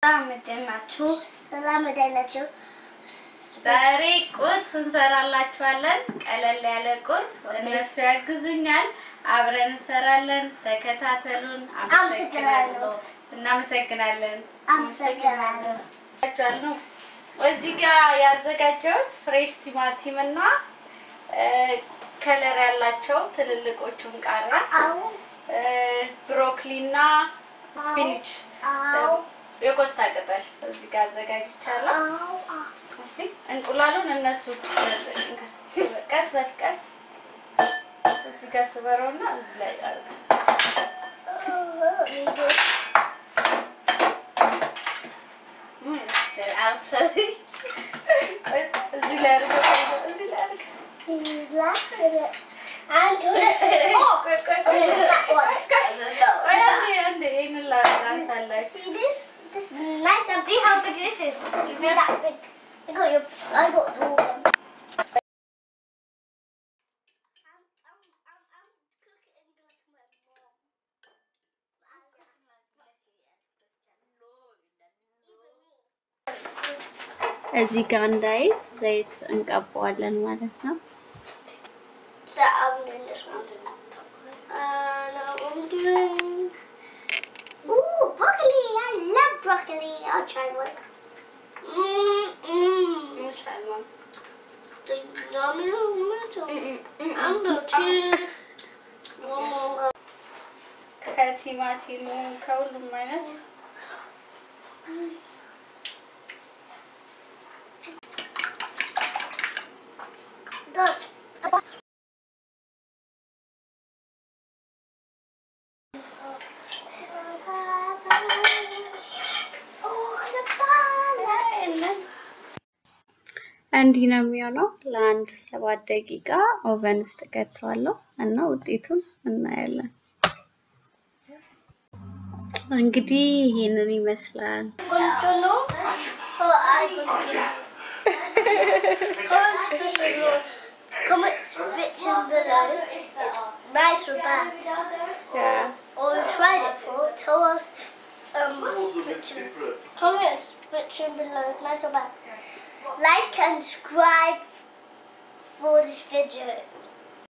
ሰላም ደህናችሁ ዛሬ ቁርስ እንሰራላችኋለን ቀለል ያለ ቁርስ እነሱ ያግዙኛል አብረን እንሰራለን ተከታተሉን እናመሰግናለን እዚህ ጋር ያዘጋጀሁት ፍሬሽ ቲማቲም እና ከለር ያላቸው ትልልቆቹን ቃሪያ ብሮኮሊ እና ስፒናች የቆስጣ ቅጠል እዚህ ጋር አዘጋጅቻለሁ እስቲ እንቁላሉን እነሱ ቀስ በቀስ እዚህ ጋር ስበረውና እዚህ ላይ This is nice and see how big this is. It's not that big. I got the whole one. I'm cooking like my mom. I'm cooking like Messi. እዚህ ጋር እንዳይስ ዘይት እንቀባዋለን ማለት ነው So I'm doing this one. I'm doing broccoli. I love broccoli. I'll try one. I'll try one. I'm going to ከቲማቲሙ ከሁሉም አይነት እንዲህ ነው የሚሆነው ለአንድ 7 ደቂቃ ኦቨን ውስጥ ከተዋለሁ እና ውጤቱን እናያለን እንግዲህ ይሄንን ይመስላል comment section below. It's nice or bad. Yeah. Or tried it for. Tell us. Comment section below. Nice or bad. Like and subscribe for this video.